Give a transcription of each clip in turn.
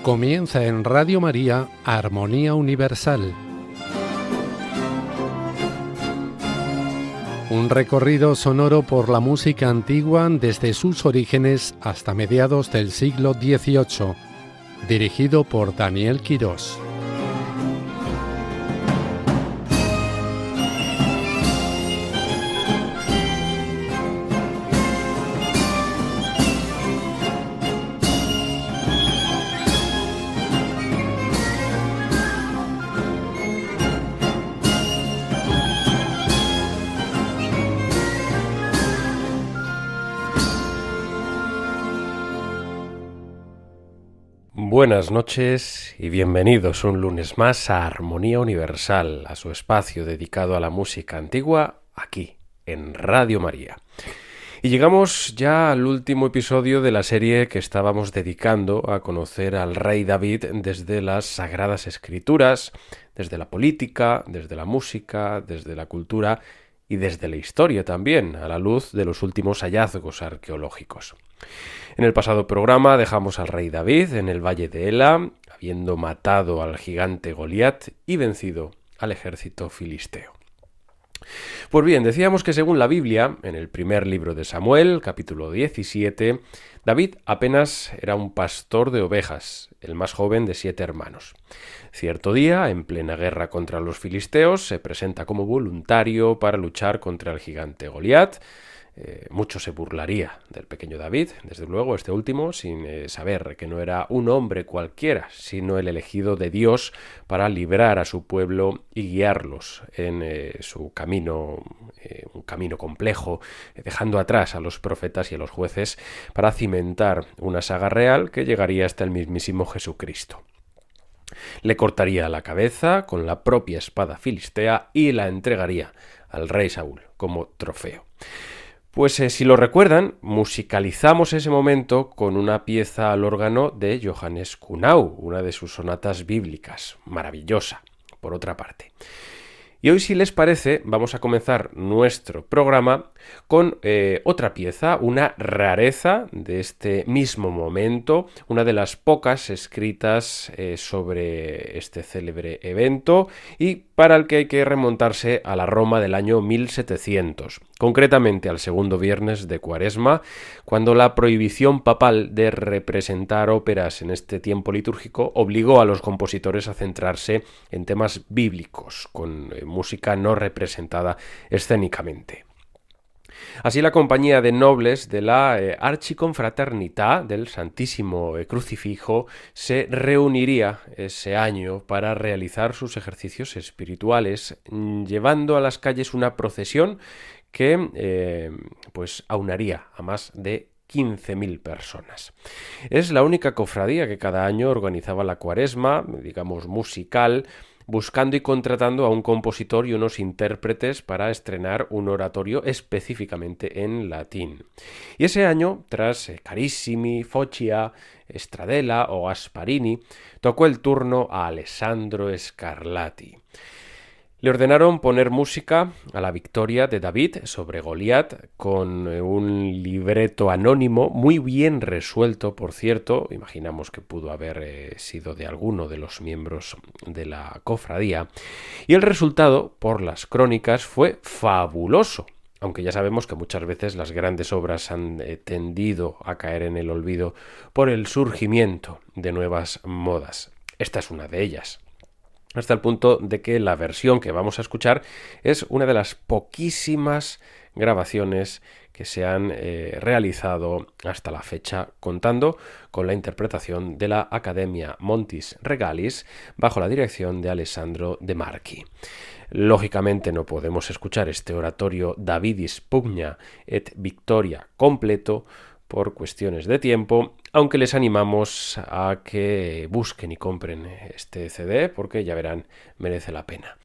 Comienza en Radio María Armonía Universal. Un recorrido sonoro por la música antigua desde sus orígenes hasta mediados del siglo XVIII, dirigido por Daniel Quirós. Buenas noches y bienvenidos un lunes más a Armonía Universal, a su espacio dedicado a la música antigua, aquí, en Radio María. Y llegamos ya al último episodio de la serie que estábamos dedicando a conocer al rey David desde las Sagradas Escrituras, desde la política, desde la música, desde la cultura y desde la historia también, a la luz de los últimos hallazgos arqueológicos. En el pasado programa dejamos al rey David en el valle de Ela, habiendo matado al gigante Goliat y vencido al ejército filisteo. Pues bien, decíamos que según la Biblia, en el primer libro de Samuel, capítulo 17, David apenas era un pastor de ovejas, el más joven de 7 hermanos. Cierto día, en plena guerra contra los filisteos, se presenta como voluntario para luchar contra el gigante Goliat. Mucho se burlaría del pequeño David, desde luego este último, sin saber que no era un hombre cualquiera, sino el elegido de Dios para librar a su pueblo y guiarlos en su camino, un camino complejo, dejando atrás a los profetas y a los jueces para cimentar una saga real que llegaría hasta el mismísimo Jesucristo. Le cortaría la cabeza con la propia espada filistea y la entregaría al rey Saúl como trofeo. Pues si lo recuerdan, musicalizamos ese momento con una pieza al órgano de Johannes Kuhnau, una de sus sonatas bíblicas, maravillosa, por otra parte. Y hoy, si les parece, vamos a comenzar nuestro programa con otra pieza, una rareza de este mismo momento, una de las pocas escritas sobre este célebre evento y para el que hay que remontarse a la Roma del año 1700, concretamente al segundo viernes de Cuaresma, cuando la prohibición papal de representar óperas en este tiempo litúrgico obligó a los compositores a centrarse en temas bíblicos, con música no representada escénicamente. Así, la compañía de nobles de la Archiconfraternità del Santísimo Crucifijo se reuniría ese año para realizar sus ejercicios espirituales, llevando a las calles una procesión que aunaría a más de 15.000 personas. Es la única cofradía que cada año organizaba la Cuaresma, digamos musical, buscando y contratando a un compositor y unos intérpretes para estrenar un oratorio específicamente en latín. Y ese año, tras Carissimi, Foggia, Stradella o Gasparini, tocó el turno a Alessandro Scarlatti. Le ordenaron poner música a la victoria de David sobre Goliat con un libreto anónimo muy bien resuelto, por cierto. Imaginamos que pudo haber sido de alguno de los miembros de la cofradía. Y el resultado, por las crónicas, fue fabuloso. Aunque ya sabemos que muchas veces las grandes obras han tendido a caer en el olvido por el surgimiento de nuevas modas. Esta es una de ellas. Hasta el punto de que la versión que vamos a escuchar es una de las poquísimas grabaciones que se han realizado hasta la fecha, contando con la interpretación de la Accademia Montis Regalis bajo la dirección de Alessandro De Marchi. Lógicamente no podemos escuchar este oratorio Davidis Pugna et Victoria completo por cuestiones de tiempo, aunque les animamos a que busquen y compren este CD porque ya verán, merece la pena.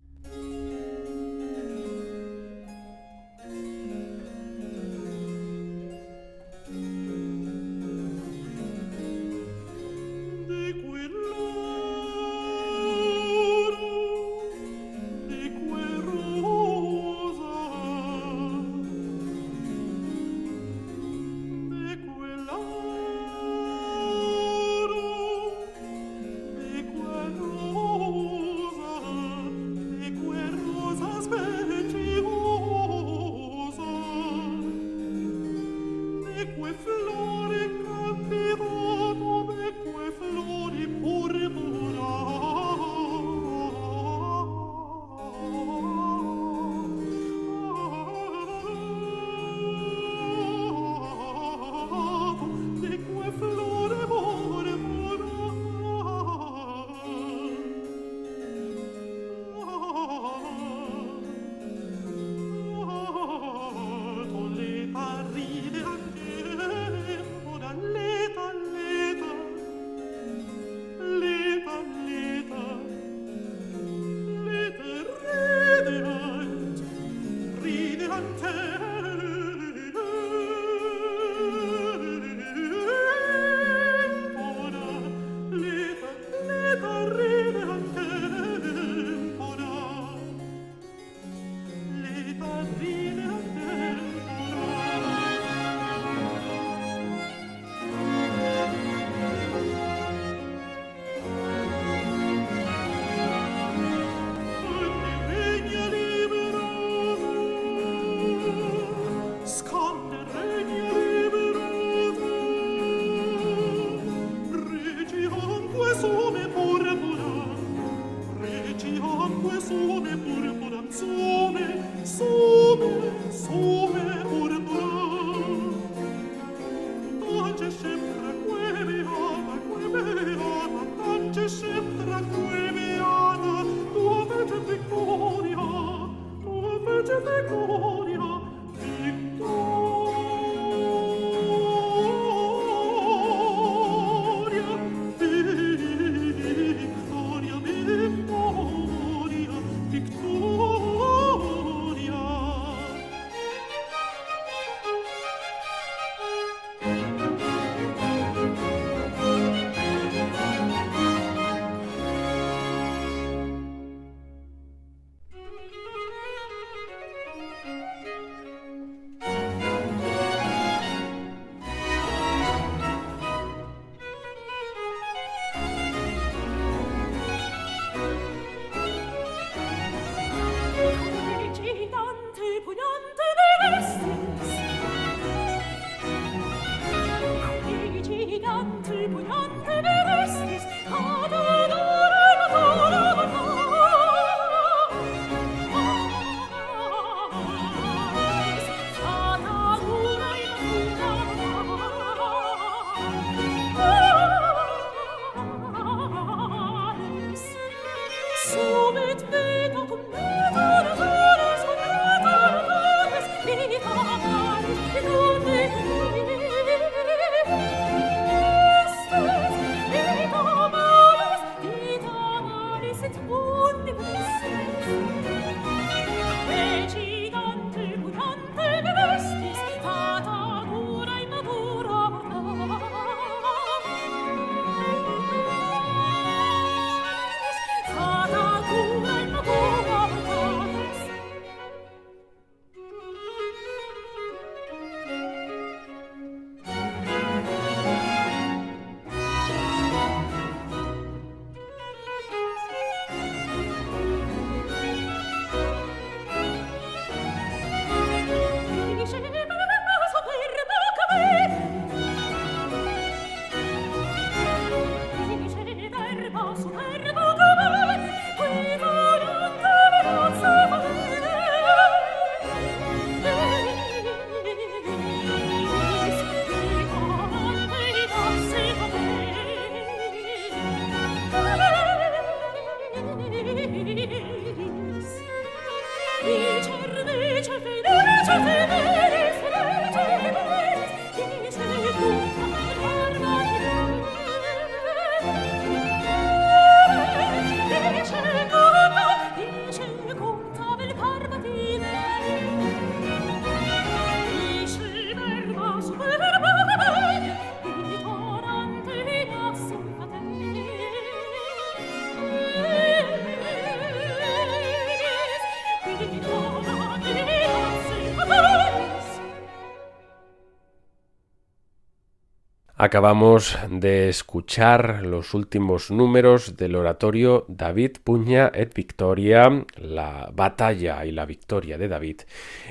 Acabamos de escuchar los últimos números del oratorio David Pugna et Victoria, la batalla y la victoria de David,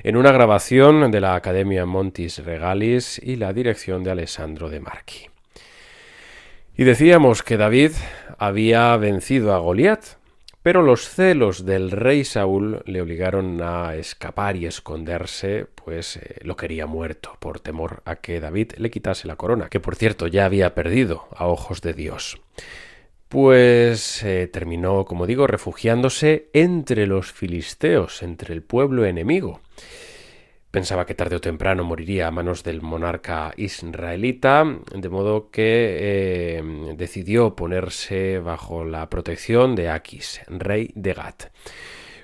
en una grabación de la Academia Montis Regalis y la dirección de Alessandro De Marchi. Y decíamos que David había vencido a Goliat, pero los celos del rey Saúl le obligaron a escapar y esconderse, pues lo quería muerto, por temor a que David le quitase la corona, que por cierto ya había perdido a ojos de Dios. Pues terminó, como digo, refugiándose entre los filisteos, entre el pueblo enemigo. Pensaba que tarde o temprano moriría a manos del monarca israelita, de modo que decidió ponerse bajo la protección de Aquis, rey de Gat.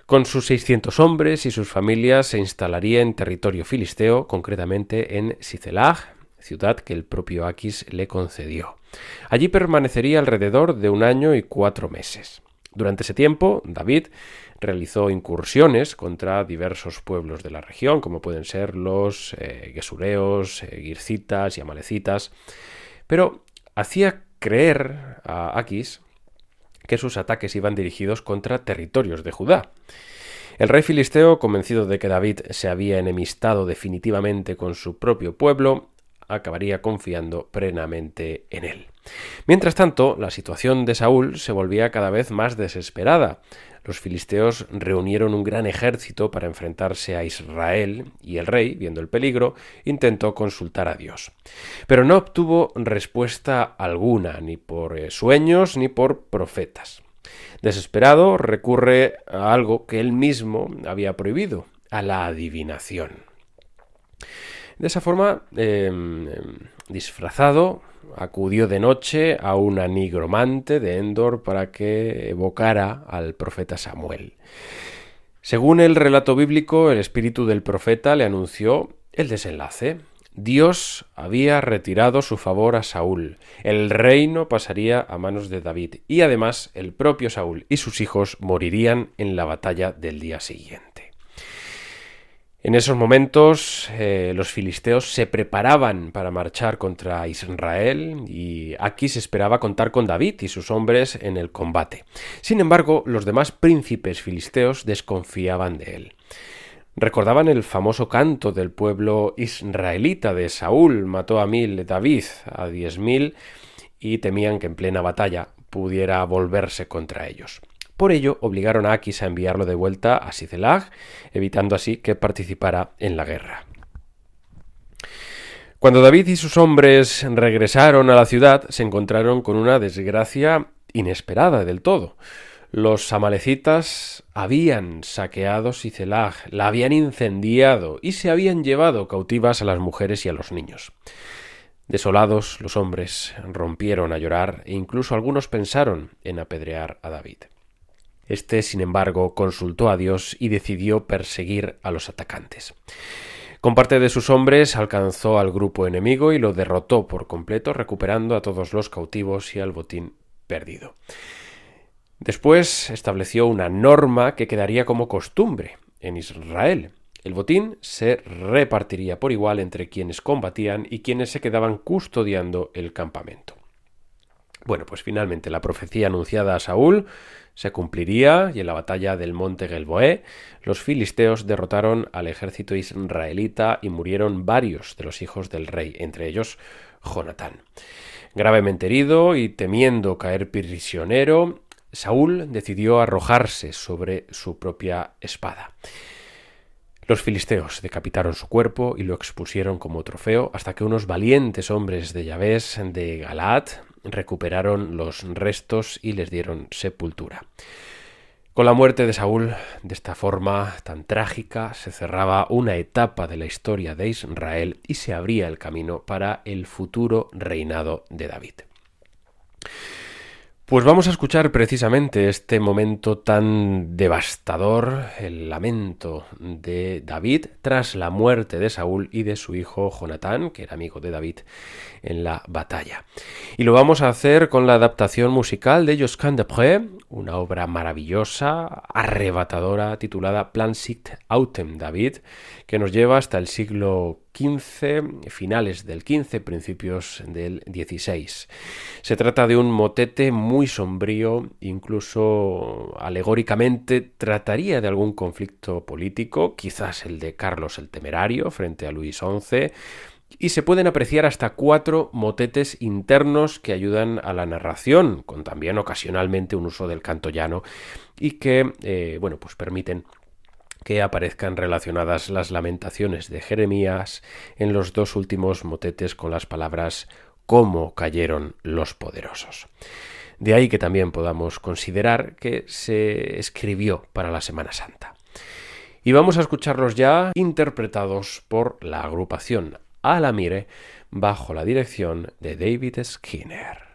Con sus 600 hombres y sus familias se instalaría en territorio filisteo, concretamente en Sicelag, ciudad que el propio Aquis le concedió. Allí permanecería alrededor de 1 año y 4 meses. Durante ese tiempo, David realizó incursiones contra diversos pueblos de la región, como pueden ser los gesureos, gircitas y amalecitas, pero hacía creer a Aquis que sus ataques iban dirigidos contra territorios de Judá. El rey filisteo, convencido de que David se había enemistado definitivamente con su propio pueblo, acabaría confiando plenamente en él. Mientras tanto, la situación de Saúl se volvía cada vez más desesperada. Los filisteos reunieron un gran ejército para enfrentarse a Israel y el rey, viendo el peligro, intentó consultar a Dios. Pero no obtuvo respuesta alguna, ni por sueños ni por profetas. Desesperado, recurre a algo que él mismo había prohibido, a la adivinación. De esa forma, disfrazado, acudió de noche a una nigromante de Endor para que evocara al profeta Samuel. Según el relato bíblico, el espíritu del profeta le anunció el desenlace. Dios había retirado su favor a Saúl, el reino pasaría a manos de David y además el propio Saúl y sus hijos morirían en la batalla del día siguiente. En esos momentos los filisteos se preparaban para marchar contra Israel y Aquis esperaba contar con David y sus hombres en el combate. Sin embargo, los demás príncipes filisteos desconfiaban de él. Recordaban el famoso canto del pueblo israelita de Saúl, mató a 1000, David a 10.000 y temían que en plena batalla pudiera volverse contra ellos. Por ello, obligaron a Aquis a enviarlo de vuelta a Sicelag, evitando así que participara en la guerra. Cuando David y sus hombres regresaron a la ciudad, se encontraron con una desgracia inesperada del todo. Los amalecitas habían saqueado Sicelag, la habían incendiado y se habían llevado cautivas a las mujeres y a los niños. Desolados, los hombres rompieron a llorar e incluso algunos pensaron en apedrear a David. Este, sin embargo, consultó a Dios y decidió perseguir a los atacantes. Con parte de sus hombres alcanzó al grupo enemigo y lo derrotó por completo, recuperando a todos los cautivos y al botín perdido. Después estableció una norma que quedaría como costumbre en Israel. El botín se repartiría por igual entre quienes combatían y quienes se quedaban custodiando el campamento. Bueno, pues finalmente la profecía anunciada a Saúl se cumpliría y en la batalla del monte Gelboé los filisteos derrotaron al ejército israelita y murieron varios de los hijos del rey, entre ellos Jonatán. Gravemente herido y temiendo caer prisionero, Saúl decidió arrojarse sobre su propia espada. Los filisteos decapitaron su cuerpo y lo expusieron como trofeo hasta que unos valientes hombres de Yabés de Galaad recuperaron los restos y les dieron sepultura. Con la muerte de Saúl, de esta forma tan trágica, se cerraba una etapa de la historia de Israel y se abría el camino para el futuro reinado de David. Pues vamos a escuchar precisamente este momento tan devastador, el lamento de David tras la muerte de Saúl y de su hijo Jonatán, que era amigo de David en la batalla. Y lo vamos a hacer con la adaptación musical de Josquin des Prez, una obra maravillosa, arrebatadora, titulada Plancit Autem David, que nos lleva hasta el siglo XV, finales del XV, principios del XVI. Se trata de un motete muy sombrío, incluso alegóricamente trataría de algún conflicto político, quizás el de Carlos el Temerario frente a Luis XI, y se pueden apreciar hasta 4 motetes internos que ayudan a la narración, con también ocasionalmente un uso del canto llano y que, pues permiten que aparezcan relacionadas las lamentaciones de Jeremías en los 2 últimos motetes con las palabras «cómo cayeron los poderosos». De ahí que también podamos considerar que se escribió para la Semana Santa. Y vamos a escucharlos ya interpretados por la agrupación Alamire bajo la dirección de David Skinner.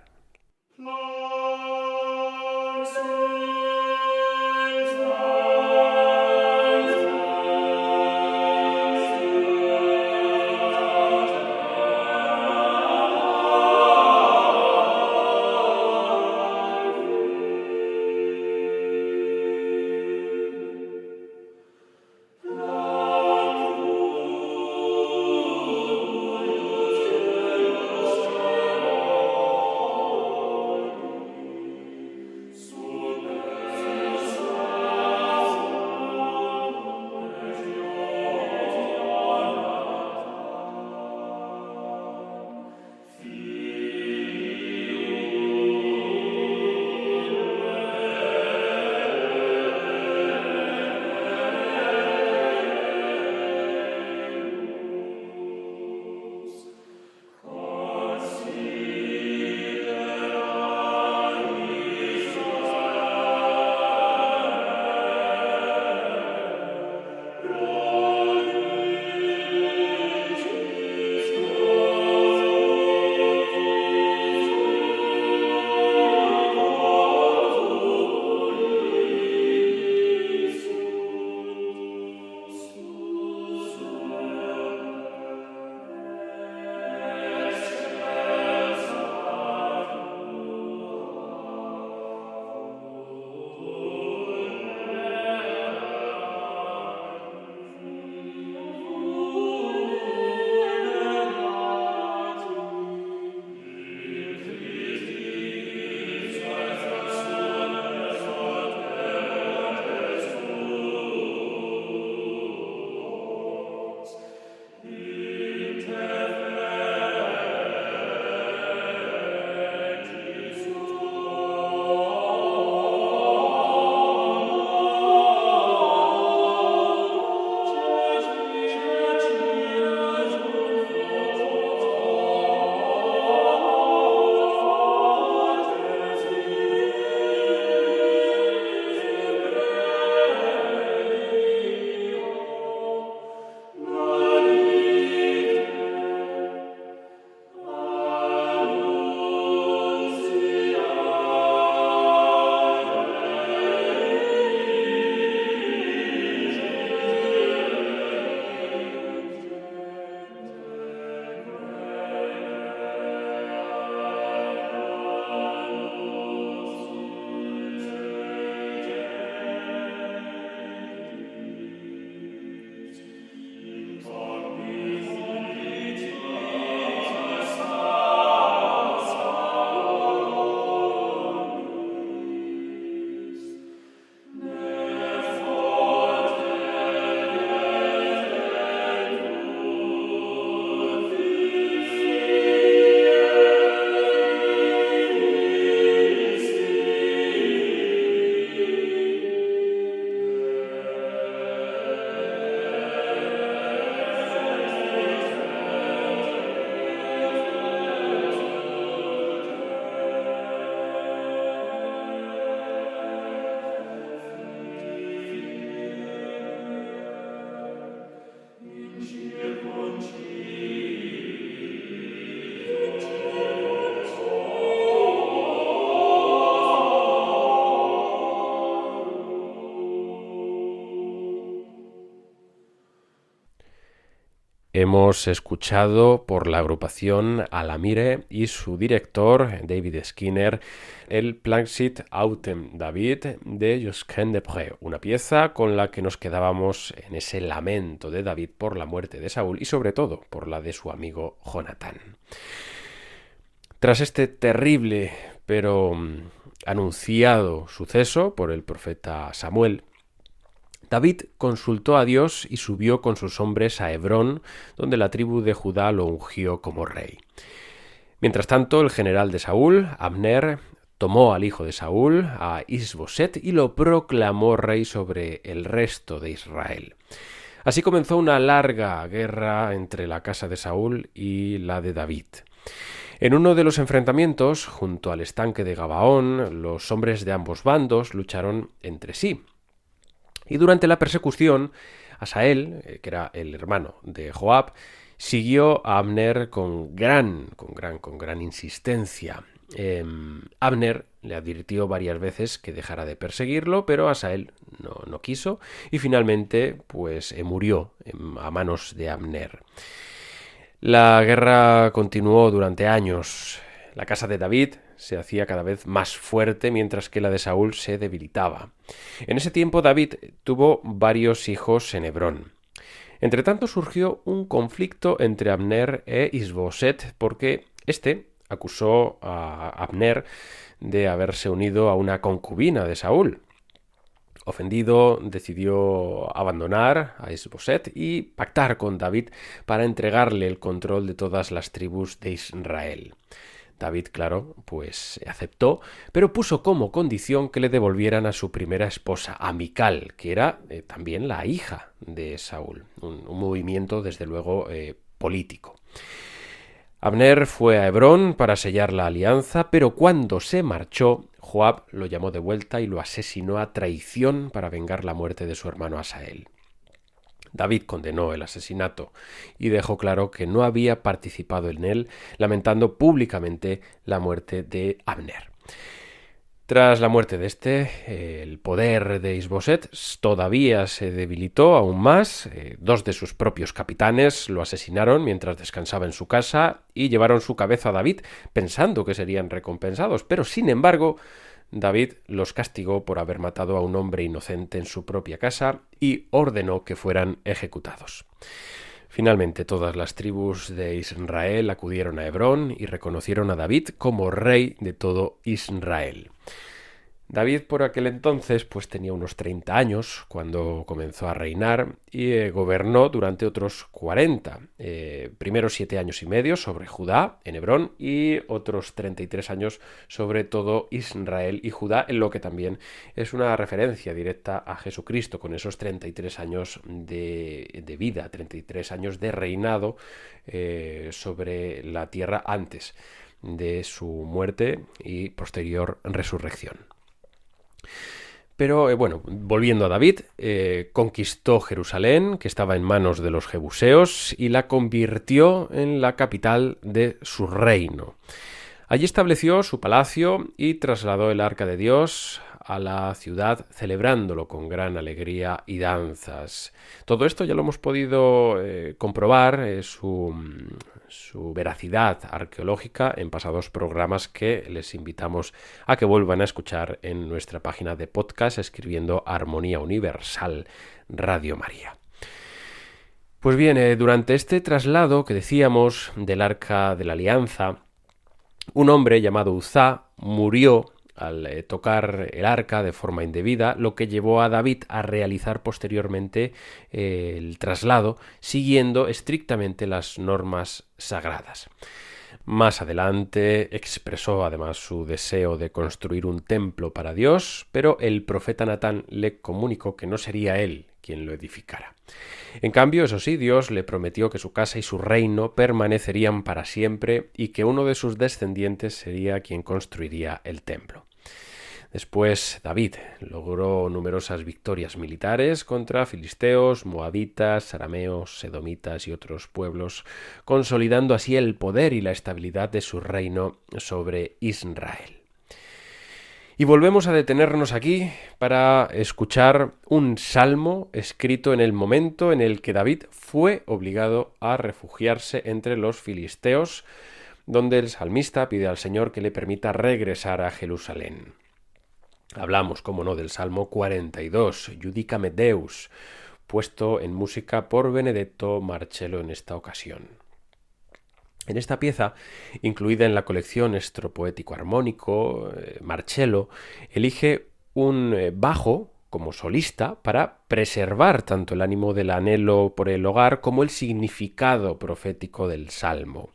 hemos escuchado por la agrupación Alamire y su director David Skinner el Planchet Autem David de Josquin des Prez, una pieza con la que nos quedábamos en ese lamento de David por la muerte de Saúl y sobre todo por la de su amigo Jonatán. Tras este terrible pero anunciado suceso por el profeta Samuel, David consultó a Dios y subió con sus hombres a Hebrón, donde la tribu de Judá lo ungió como rey. Mientras tanto, el general de Saúl, Abner, tomó al hijo de Saúl, a Is-Boset, y lo proclamó rey sobre el resto de Israel. Así comenzó una larga guerra entre la casa de Saúl y la de David. En uno de los enfrentamientos, junto al estanque de Gabaón, los hombres de ambos bandos lucharon entre sí. Y durante la persecución, Asael, que era el hermano de Joab, siguió a Abner con gran insistencia. Abner le advirtió varias veces que dejara de perseguirlo, pero Asael no quiso y finalmente murió a manos de Abner. La guerra continuó durante años. La casa de David se hacía cada vez más fuerte mientras que la de Saúl se debilitaba. En ese tiempo David tuvo varios hijos en Hebrón. Entretanto surgió un conflicto entre Abner e Is-Boset porque éste acusó a Abner de haberse unido a una concubina de Saúl. Ofendido, decidió abandonar a Is-Boset y pactar con David para entregarle el control de todas las tribus de Israel. David, claro, aceptó, pero puso como condición que le devolvieran a su primera esposa, a Mical, que era también la hija de Saúl, un movimiento, desde luego, político. Abner fue a Hebrón para sellar la alianza, pero cuando se marchó, Joab lo llamó de vuelta y lo asesinó a traición para vengar la muerte de su hermano Asael. David condenó el asesinato y dejó claro que no había participado en él, lamentando públicamente la muerte de Abner. Tras la muerte de el poder de Is-Boset todavía se debilitó aún más. Dos de sus propios capitanes lo asesinaron mientras descansaba en su casa y llevaron su cabeza a David pensando que serían recompensados, pero sin embargo David los castigó por haber matado a un hombre inocente en su propia casa y ordenó que fueran ejecutados. Finalmente, todas las tribus de Israel acudieron a Hebrón y reconocieron a David como rey de todo Israel. David por aquel entonces tenía unos 30 años cuando comenzó a reinar y gobernó durante otros 40, primero 7 años y medio sobre Judá en Hebrón y otros 33 años sobre todo Israel y Judá, en lo que también es una referencia directa a Jesucristo con esos 33 años de vida, 33 años de reinado sobre la tierra antes de su muerte y posterior resurrección. Pero volviendo a David, conquistó Jerusalén, que estaba en manos de los jebuseos, y la convirtió en la capital de su reino. Allí estableció su palacio y trasladó el arca de Dios a la ciudad, celebrándolo con gran alegría y danzas. Todo esto ya lo hemos podido comprobar, su veracidad arqueológica en pasados programas que les invitamos a que vuelvan a escuchar en nuestra página de podcast escribiendo Armonía Universal Radio María. Pues bien, durante este traslado que decíamos del Arca de la Alianza, un hombre llamado Uzá murió al tocar el arca de forma indebida, lo que llevó a David a realizar posteriormente el traslado siguiendo estrictamente las normas sagradas. Más adelante expresó además su deseo de construir un templo para Dios, pero el profeta Natán le comunicó que no sería él quien lo edificara. En cambio, eso sí, Dios le prometió que su casa y su reino permanecerían para siempre y que uno de sus descendientes sería quien construiría el templo. Después, David logró numerosas victorias militares contra filisteos, moabitas, arameos, edomitas y otros pueblos, consolidando así el poder y la estabilidad de su reino sobre Israel. Y volvemos a detenernos aquí para escuchar un salmo escrito en el momento en el que David fue obligado a refugiarse entre los filisteos, donde el salmista pide al Señor que le permita regresar a Jerusalén. Hablamos, como no, del Salmo 42, Judicame Deus, puesto en música por Benedetto Marcello en esta ocasión. En esta pieza, incluida en la colección Estropoético Armónico, Marcello elige un bajo como solista para preservar tanto el ánimo del anhelo por el hogar como el significado profético del salmo.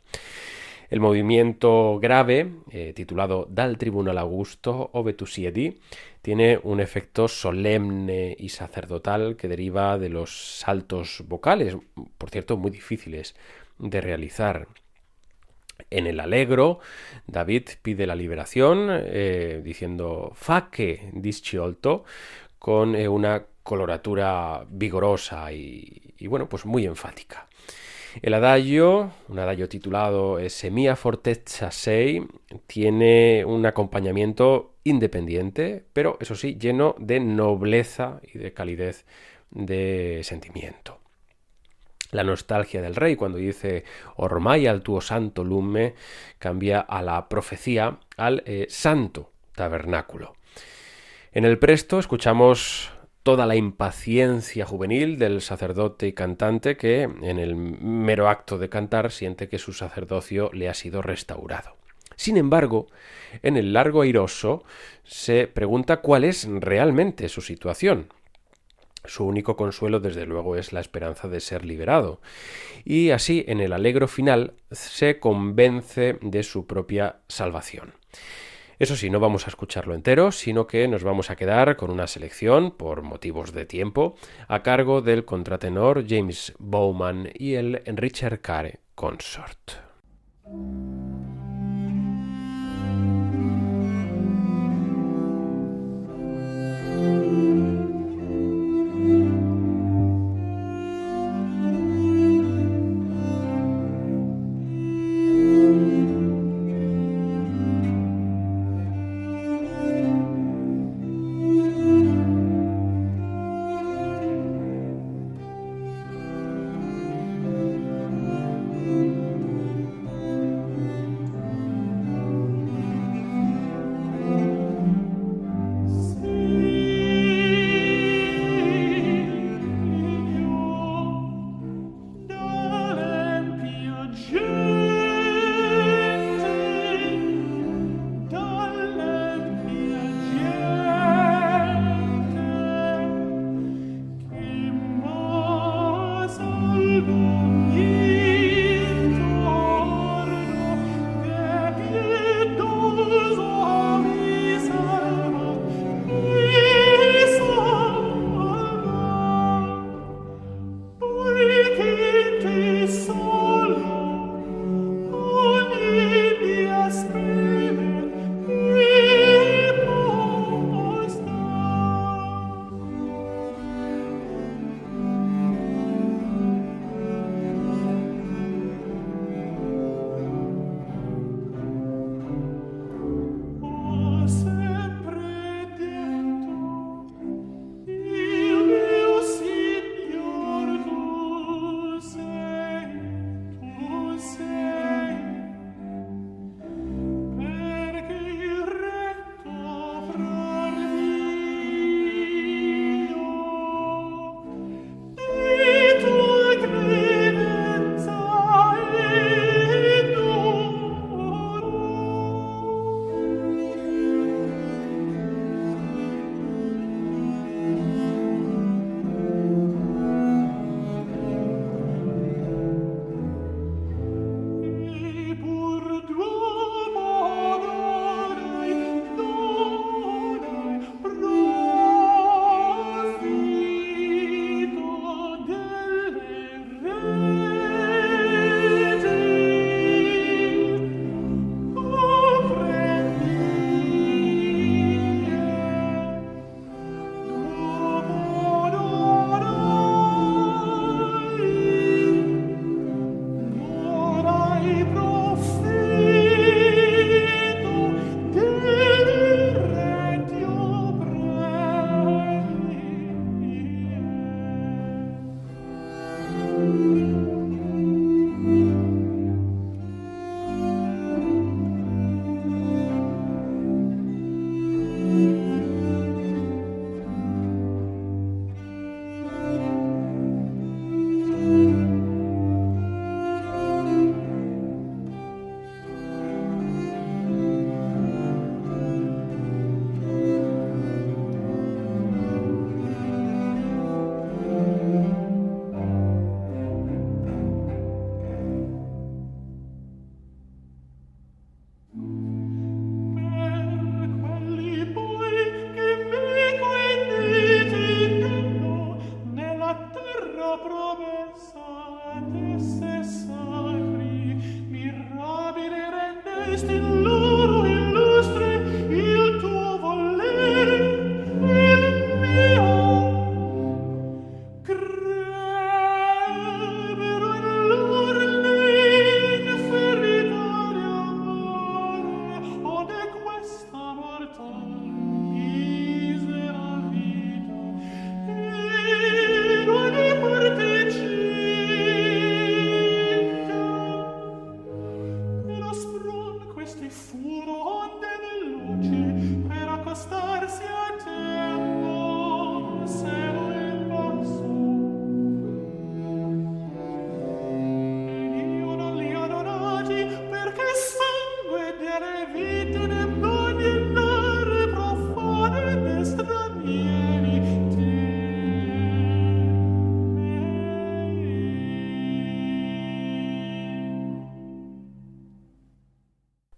El movimiento grave, titulado Dal Tribunal Augusto o Vetusiedi, tiene un efecto solemne y sacerdotal que deriva de los saltos vocales, por cierto, muy difíciles de realizar. En el Allegro, David pide la liberación diciendo «Face disciolto», con una coloratura vigorosa y bueno, pues muy enfática. El adagio, un adagio titulado Se mia fortezza sei, tiene un acompañamiento independiente, pero eso sí, lleno de nobleza y de calidez de sentimiento. La nostalgia del rey, cuando dice Ormai al tuo santo lume, cambia a la profecía al santo tabernáculo. En el presto escuchamos toda la impaciencia juvenil del sacerdote y cantante que, en el mero acto de cantar, siente que su sacerdocio le ha sido restaurado. Sin embargo, en el largo airoso se pregunta cuál es realmente su situación. Su único consuelo, desde luego, es la esperanza de ser liberado. Y así, en el Allegro final, se convence de su propia salvación. Eso sí, no vamos a escucharlo entero, sino que nos vamos a quedar con una selección, por motivos de tiempo, a cargo del contratenor James Bowman y el Richard Carey Consort.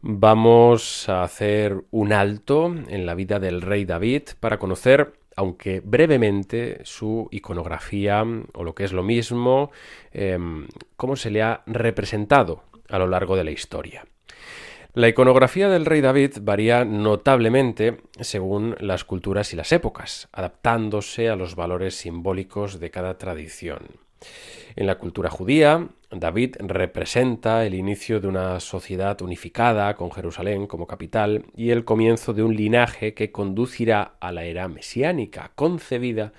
Vamos a hacer un alto en la vida del rey David para conocer, aunque brevemente, su iconografía, o lo que es lo mismo, cómo se le ha representado a lo largo de la historia. La iconografía del rey David varía notablemente según las culturas y las épocas, adaptándose a los valores simbólicos de cada tradición. En la cultura judía, David representa el inicio de una sociedad unificada con Jerusalén como capital y el comienzo de un linaje que conducirá a la era mesiánica, concebida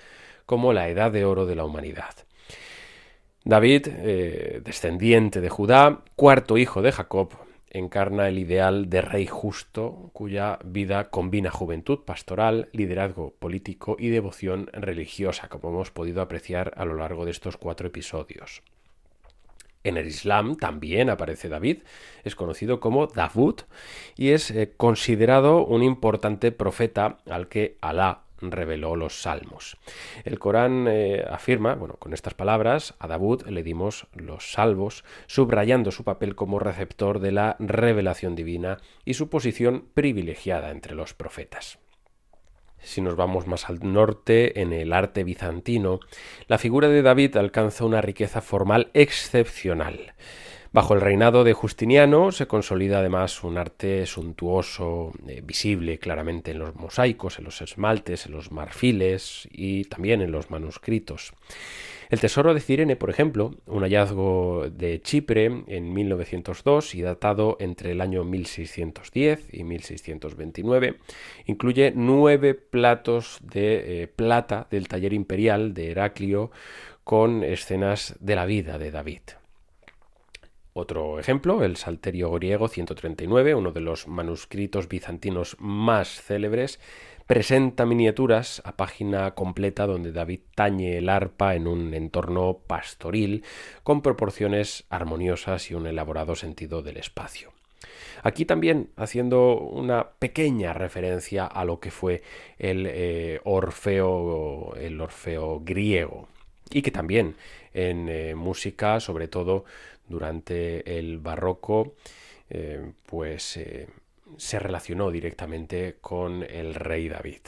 como la edad de oro de la humanidad. David, descendiente de Judá, cuarto hijo de Jacob, encarna el ideal de rey justo, cuya vida combina juventud pastoral, liderazgo político y devoción religiosa, como hemos podido apreciar a lo largo de estos 4 episodios. En el Islam también aparece David, es conocido como Davud y es considerado un importante profeta al que Alá reveló los salmos. El Corán afirma, con estas palabras, a Davud le dimos los salvos, subrayando su papel como receptor de la revelación divina y su posición privilegiada entre los profetas. Si nos vamos más al norte, en el arte bizantino, la figura de David alcanza una riqueza formal excepcional. Bajo el reinado de Justiniano se consolida además un arte suntuoso, visible claramente en los mosaicos, en los esmaltes, en los marfiles y también en los manuscritos. El tesoro de Cirene, por ejemplo, un hallazgo de Chipre en 1902 y datado entre el año 1610 y 1629, incluye 9 platos de plata del taller imperial de Heraclio con escenas de la vida de David. Otro ejemplo, el Salterio griego 139, uno de los manuscritos bizantinos más célebres, presenta miniaturas a página completa donde David tañe el arpa en un entorno pastoril con proporciones armoniosas y un elaborado sentido del espacio. Aquí también haciendo una pequeña referencia a lo que fue el Orfeo griego y que también en música, sobre todo durante el barroco, se relacionó directamente con el rey David.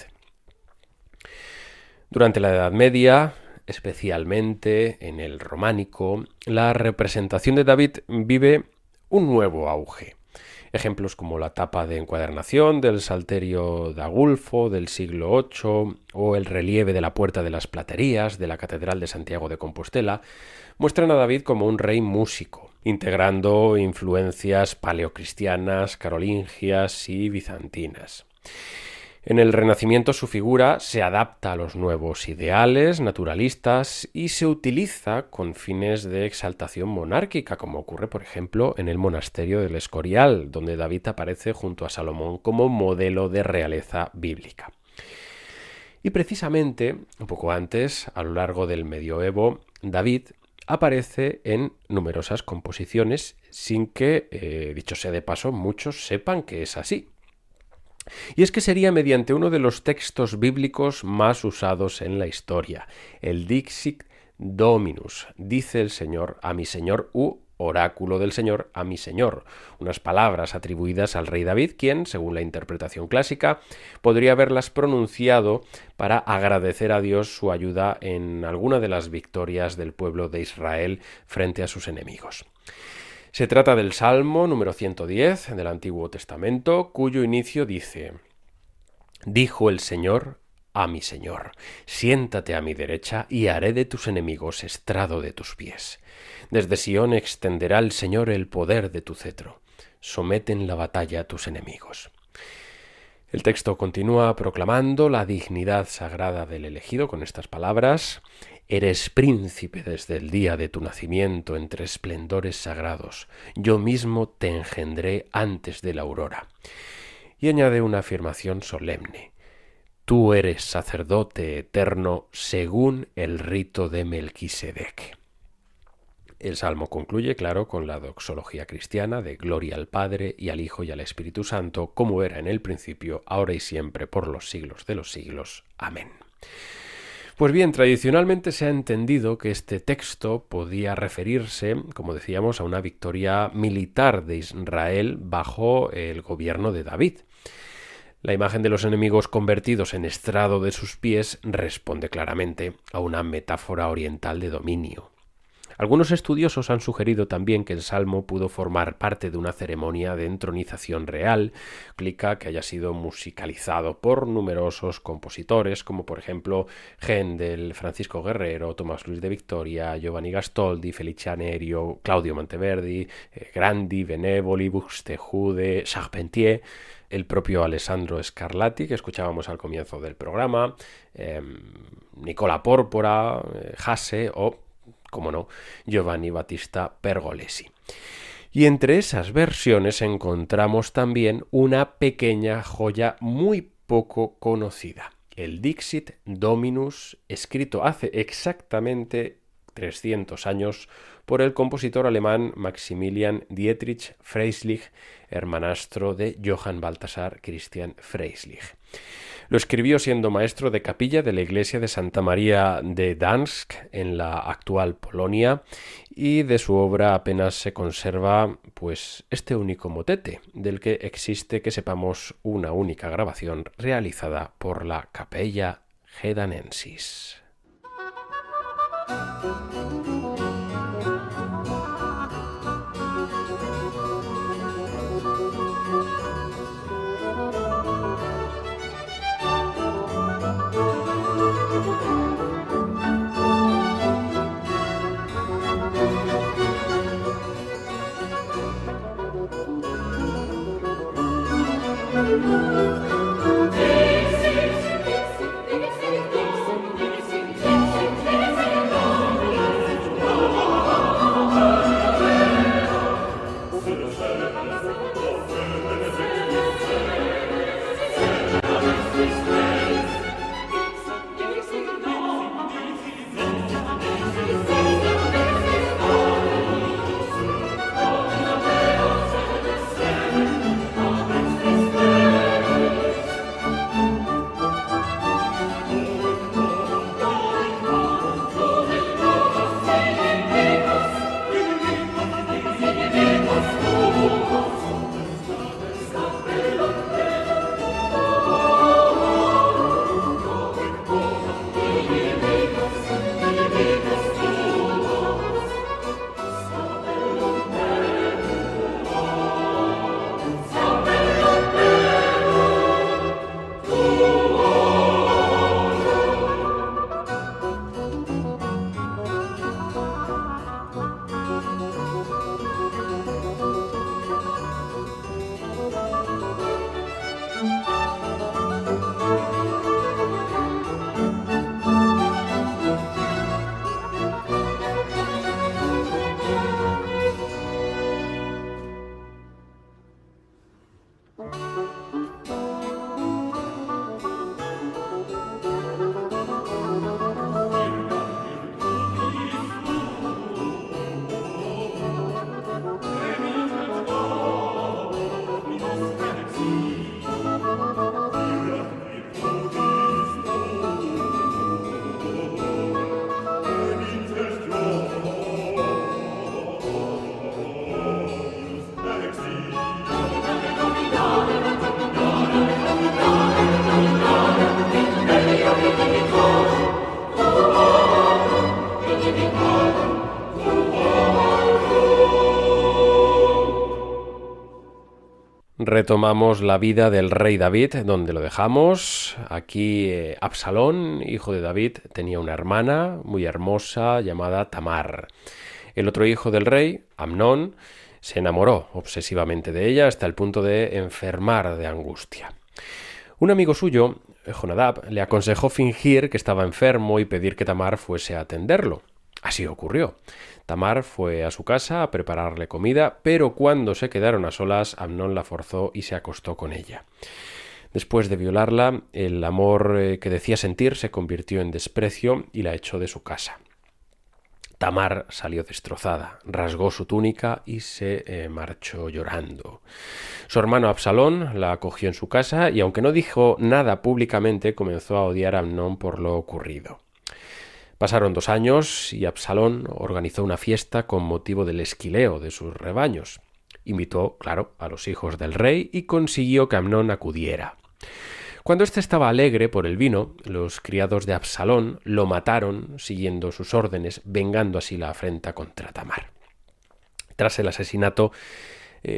Durante la Edad Media, especialmente en el románico, la representación de David vive un nuevo auge. Ejemplos como la tapa de encuadernación del Salterio de Agulfo del siglo VIII o el relieve de la Puerta de las Platerías de la Catedral de Santiago de Compostela muestran a David como un rey músico, integrando influencias paleocristianas, carolingias y bizantinas. En el Renacimiento su figura se adapta a los nuevos ideales naturalistas y se utiliza con fines de exaltación monárquica, como ocurre, por ejemplo, en el monasterio del Escorial, donde David aparece junto a Salomón como modelo de realeza bíblica. Y precisamente, un poco antes, a lo largo del medioevo, David aparece en numerosas composiciones sin que, dicho sea de paso, muchos sepan que es así. Y es que sería mediante uno de los textos bíblicos más usados en la historia, el Dixit Dominus, dice el Señor a mi Señor, u oráculo del Señor a mi Señor, unas palabras atribuidas al rey David, quien, según la interpretación clásica, podría haberlas pronunciado para agradecer a Dios su ayuda en alguna de las victorias del pueblo de Israel frente a sus enemigos. Se trata del Salmo número 110 del Antiguo Testamento, cuyo inicio dice: Dijo el Señor a mi Señor, siéntate a mi derecha y haré de tus enemigos estrado de tus pies. Desde Sión extenderá el Señor el poder de tu cetro. Somete en la batalla a tus enemigos. El texto continúa proclamando la dignidad sagrada del elegido con estas palabras: Eres príncipe desde el día de tu nacimiento entre esplendores sagrados. Yo mismo te engendré antes de la aurora. Y añade una afirmación solemne: Tú eres sacerdote eterno según el rito de Melquisedec. El Salmo concluye, claro, con la doxología cristiana de gloria al Padre y al Hijo y al Espíritu Santo, como era en el principio, ahora y siempre, por los siglos de los siglos. Amén. Pues bien, tradicionalmente se ha entendido que este texto podía referirse, como decíamos, a una victoria militar de Israel bajo el gobierno de David. La imagen de los enemigos convertidos en estrado de sus pies responde claramente a una metáfora oriental de dominio. Algunos estudiosos han sugerido también que el Salmo pudo formar parte de una ceremonia de entronización real, implica que haya sido musicalizado por numerosos compositores, como por ejemplo Händel, Francisco Guerrero, Tomás Luis de Victoria, Giovanni Gastoldi, Felice Nerio, Claudio Monteverdi, Grandi, Benevoli, Buxtehude, Charpentier, el propio Alessandro Scarlatti, que escuchábamos al comienzo del programa, Nicola Pórpora, Hasse o, como no, Giovanni Battista Pergolesi. Y entre esas versiones encontramos también una pequeña joya muy poco conocida, el Dixit Dominus, escrito hace exactamente 300 años por el compositor alemán Maximilian Dietrich Freislich, hermanastro de Johann Balthasar Christian Freislich. Lo escribió siendo maestro de capilla de la iglesia de Santa María de Dansk, en la actual Polonia, y de su obra apenas se conserva pues este único motete, del que existe, que sepamos, una única grabación realizada por la Capella Gedanensis. Retomamos la vida del rey David, donde lo dejamos. Aquí Absalón, hijo de David, tenía una hermana muy hermosa llamada Tamar. El otro hijo del rey, Amnón, se enamoró obsesivamente de ella hasta el punto de enfermar de angustia. Un amigo suyo, Jonadab, le aconsejó fingir que estaba enfermo y pedir que Tamar fuese a atenderlo. Así ocurrió. Tamar fue a su casa a prepararle comida, pero cuando se quedaron a solas, Amnón la forzó y se acostó con ella. Después de violarla, el amor que decía sentir se convirtió en desprecio y la echó de su casa. Tamar salió destrozada, rasgó su túnica y se marchó llorando. Su hermano Absalón la acogió en su casa y, aunque no dijo nada públicamente, comenzó a odiar a Amnón por lo ocurrido. Pasaron 2 años y Absalón organizó una fiesta con motivo del esquileo de sus rebaños. Invitó, claro, a los hijos del rey y consiguió que Amnón acudiera. Cuando éste estaba alegre por el vino, los criados de Absalón lo mataron siguiendo sus órdenes, vengando así la afrenta contra Tamar. Tras el asesinato,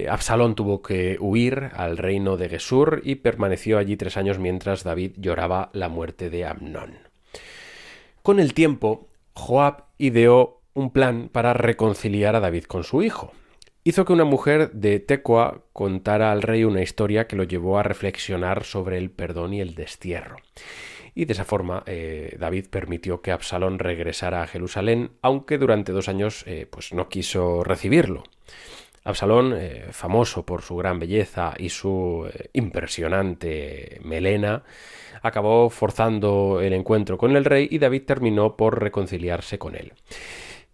Absalón tuvo que huir al reino de Gesur y permaneció allí 3 años mientras David lloraba la muerte de Amnón. Con el tiempo, Joab ideó un plan para reconciliar a David con su hijo. Hizo que una mujer de Tecoa contara al rey una historia que lo llevó a reflexionar sobre el perdón y el destierro. Y de esa forma David permitió que Absalón regresara a Jerusalén, aunque durante 2 años pues no quiso recibirlo. Absalón, famoso por su gran belleza y su impresionante melena, acabó forzando el encuentro con el rey y David terminó por reconciliarse con él.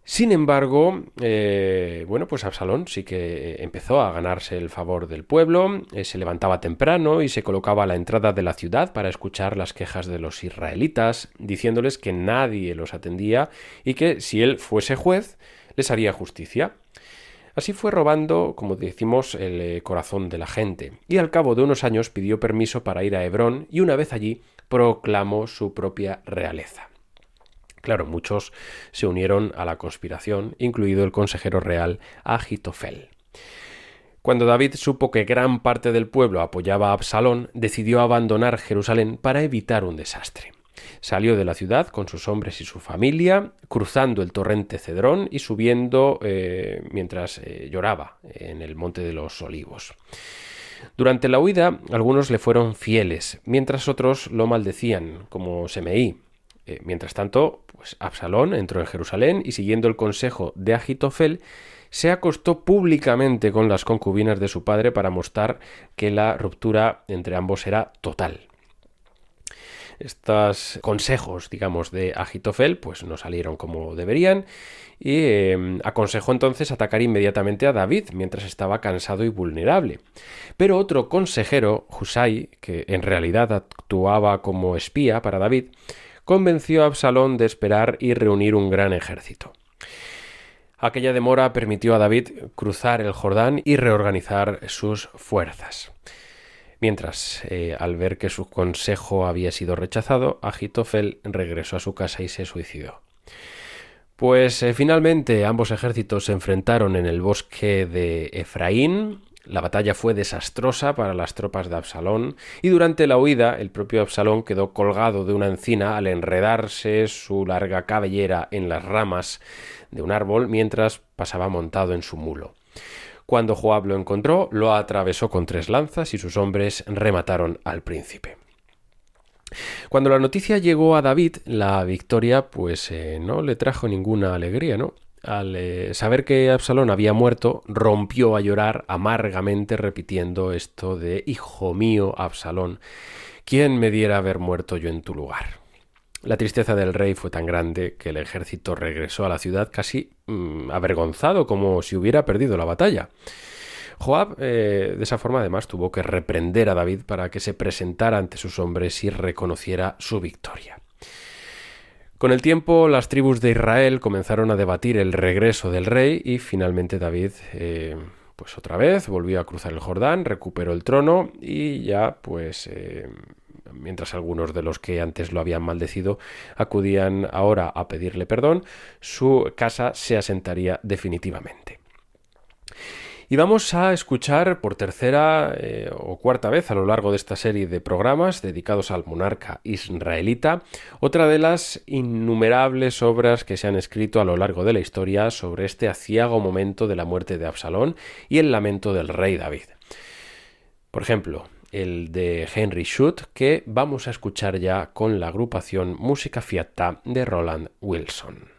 Sin embargo, pues Absalón sí que empezó a ganarse el favor del pueblo, se levantaba temprano y se colocaba a la entrada de la ciudad para escuchar las quejas de los israelitas, diciéndoles que nadie los atendía y que si él fuese juez, les haría justicia. Así fue robando, como decimos, el corazón de la gente, y al cabo de unos años pidió permiso para ir a Hebrón y una vez allí proclamó su propia realeza. Claro, muchos se unieron a la conspiración, incluido el consejero real Ahitofel. Cuando David supo que gran parte del pueblo apoyaba a Absalón, decidió abandonar Jerusalén para evitar un desastre. Salió de la ciudad con sus hombres y su familia, cruzando el torrente Cedrón y subiendo mientras lloraba en el Monte de los Olivos. Durante la huida, algunos le fueron fieles, mientras otros lo maldecían, como Semeí. Mientras tanto, pues Absalón entró en Jerusalén y, siguiendo el consejo de Ahitofel, se acostó públicamente con las concubinas de su padre para mostrar que la ruptura entre ambos era total. Estos consejos, digamos, de Ahitofel, pues no salieron como deberían y aconsejó entonces atacar inmediatamente a David mientras estaba cansado y vulnerable. Pero otro consejero, Husai, que en realidad actuaba como espía para David, convenció a Absalón de esperar y reunir un gran ejército. Aquella demora permitió a David cruzar el Jordán y reorganizar sus fuerzas. Mientras, al ver que su consejo había sido rechazado, Ahitofel regresó a su casa y se suicidó. Pues finalmente ambos ejércitos se enfrentaron en el bosque de Efraín. La batalla fue desastrosa para las tropas de Absalón y durante la huida el propio Absalón quedó colgado de una encina al enredarse su larga cabellera en las ramas de un árbol mientras pasaba montado en su mulo. Cuando Joab lo encontró, lo atravesó con 3 lanzas y sus hombres remataron al príncipe. Cuando la noticia llegó a David, la victoria no le trajo ninguna alegría, ¿no? Al saber que Absalón había muerto, rompió a llorar amargamente repitiendo esto de «Hijo mío, Absalón, ¿quién me diera haber muerto yo en tu lugar?». La tristeza del rey fue tan grande que el ejército regresó a la ciudad casi avergonzado, como si hubiera perdido la batalla. Joab, de esa forma, además, tuvo que reprender a David para que se presentara ante sus hombres y reconociera su victoria. Con el tiempo, las tribus de Israel comenzaron a debatir el regreso del rey y finalmente David, otra vez, volvió a cruzar el Jordán, recuperó el trono y ya, mientras algunos de los que antes lo habían maldecido acudían ahora a pedirle perdón, su casa se asentaría definitivamente. Y vamos a escuchar por tercera o cuarta vez a lo largo de esta serie de programas dedicados al monarca israelita, otra de las innumerables obras que se han escrito a lo largo de la historia sobre este aciago momento de la muerte de Absalón y el lamento del rey David. Por ejemplo, el de Henry Shute, que vamos a escuchar ya con la agrupación Musica Fiatta de Roland Wilson.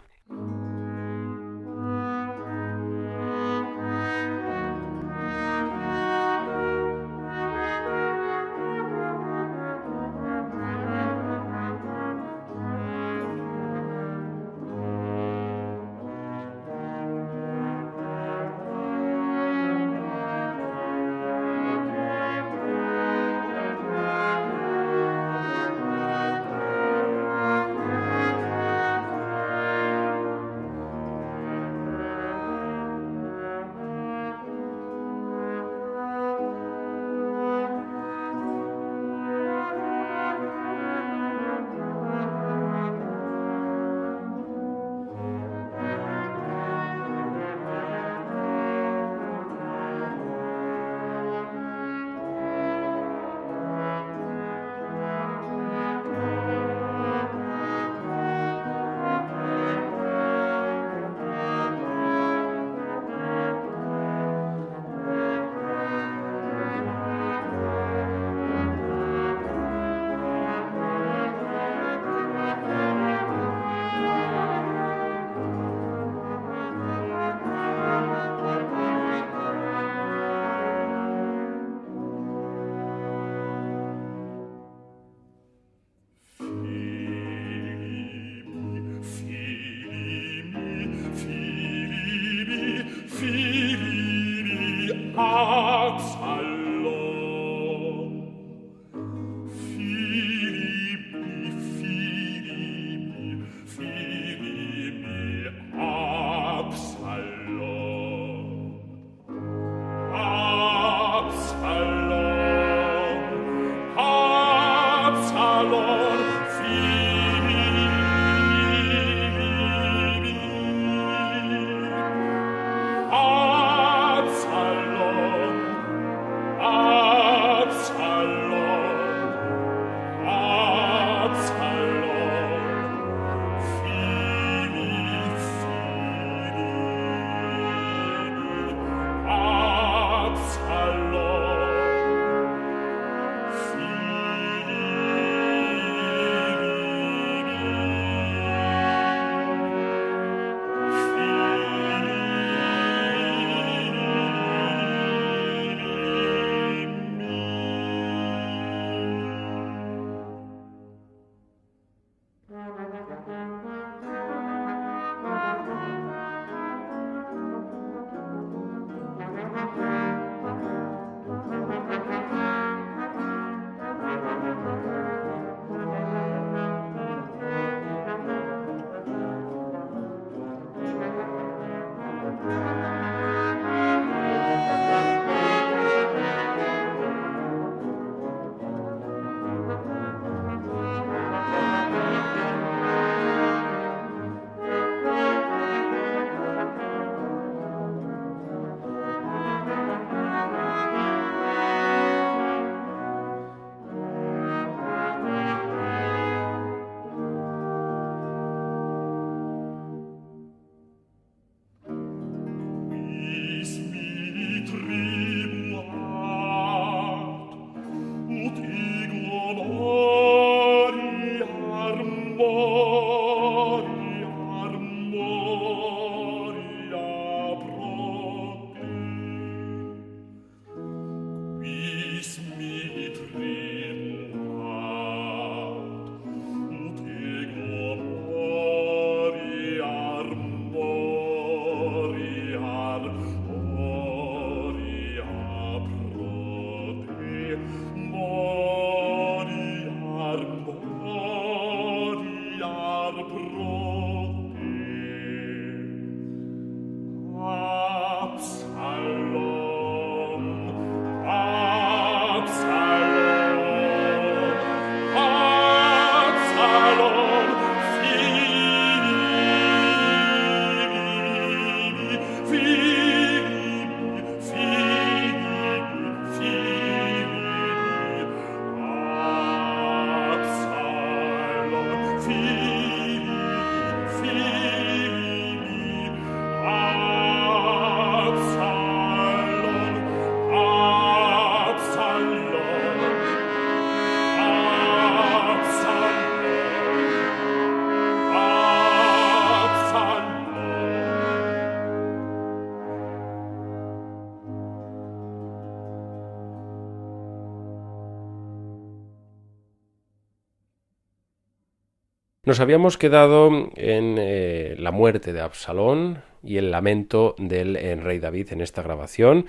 Nos habíamos quedado en la muerte de Absalón y el lamento del rey David en esta grabación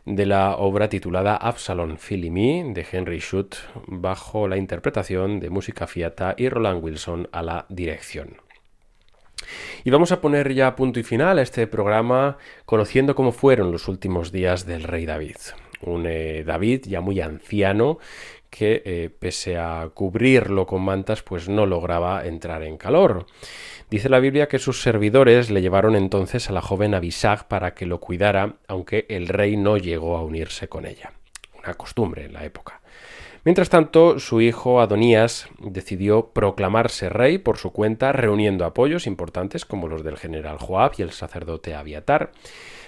de la obra titulada Absalom Philimi de Henry Schutt, bajo la interpretación de Música Fiata y Roland Wilson a la dirección. Y vamos a poner ya punto y final a este programa conociendo cómo fueron los últimos días del rey David. Un David ya muy anciano que pese a cubrirlo con mantas pues no lograba entrar en calor. Dice la Biblia que sus servidores le llevaron entonces a la joven Abisag para que lo cuidara, aunque el rey no llegó a unirse con ella. Una costumbre en la época. Mientras tanto, su hijo Adonías decidió proclamarse rey por su cuenta, reuniendo apoyos importantes como los del general Joab y el sacerdote Abiatar.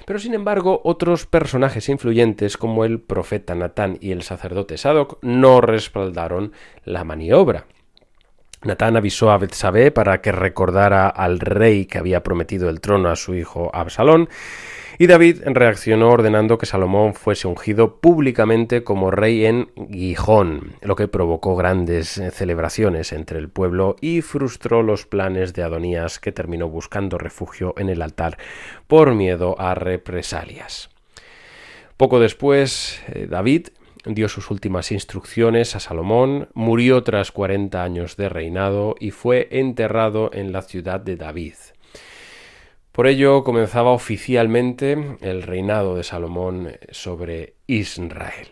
Pero sin embargo, otros personajes influyentes como el profeta Natán y el sacerdote Sadoc no respaldaron la maniobra. Natán avisó a Betsabé para que recordara al rey que había prometido el trono a su hijo Absalón, y David reaccionó ordenando que Salomón fuese ungido públicamente como rey en Gijón, lo que provocó grandes celebraciones entre el pueblo y frustró los planes de Adonías, que terminó buscando refugio en el altar por miedo a represalias. Poco después, David dio sus últimas instrucciones a Salomón, murió tras 40 años de reinado y fue enterrado en la ciudad de David. Por ello comenzaba oficialmente el reinado de Salomón sobre Israel.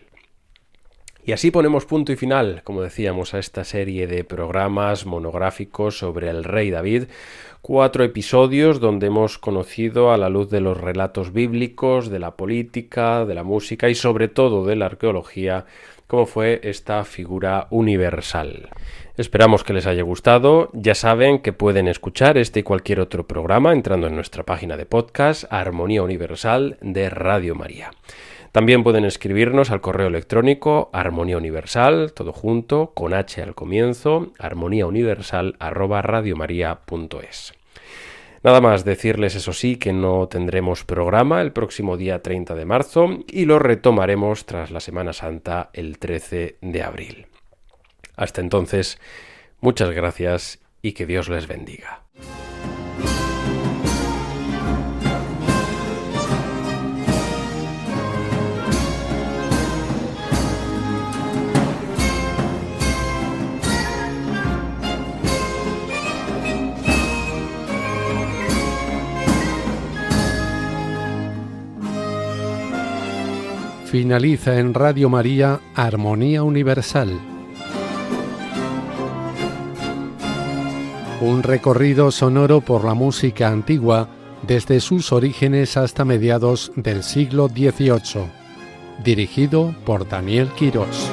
Y así ponemos punto y final, como decíamos, a esta serie de programas monográficos sobre el rey David. 4 episodios donde hemos conocido a la luz de los relatos bíblicos, de la política, de la música y sobre todo de la arqueología, cómo fue esta figura universal. Esperamos que les haya gustado. Ya saben que pueden escuchar este y cualquier otro programa entrando en nuestra página de podcast Armonía Universal de Radio María. También pueden escribirnos al correo electrónico armoniauniversal, todo junto, con H al comienzo, armoniauniversal@radiomaria.es. Nada más decirles, eso sí, que no tendremos programa el próximo día 30 de marzo y lo retomaremos tras la Semana Santa el 13 de abril. Hasta entonces, muchas gracias y que Dios les bendiga. Finaliza en Radio María Armonía Universal. Un recorrido sonoro por la música antigua desde sus orígenes hasta mediados del siglo XVIII. Dirigido por Daniel Quirós.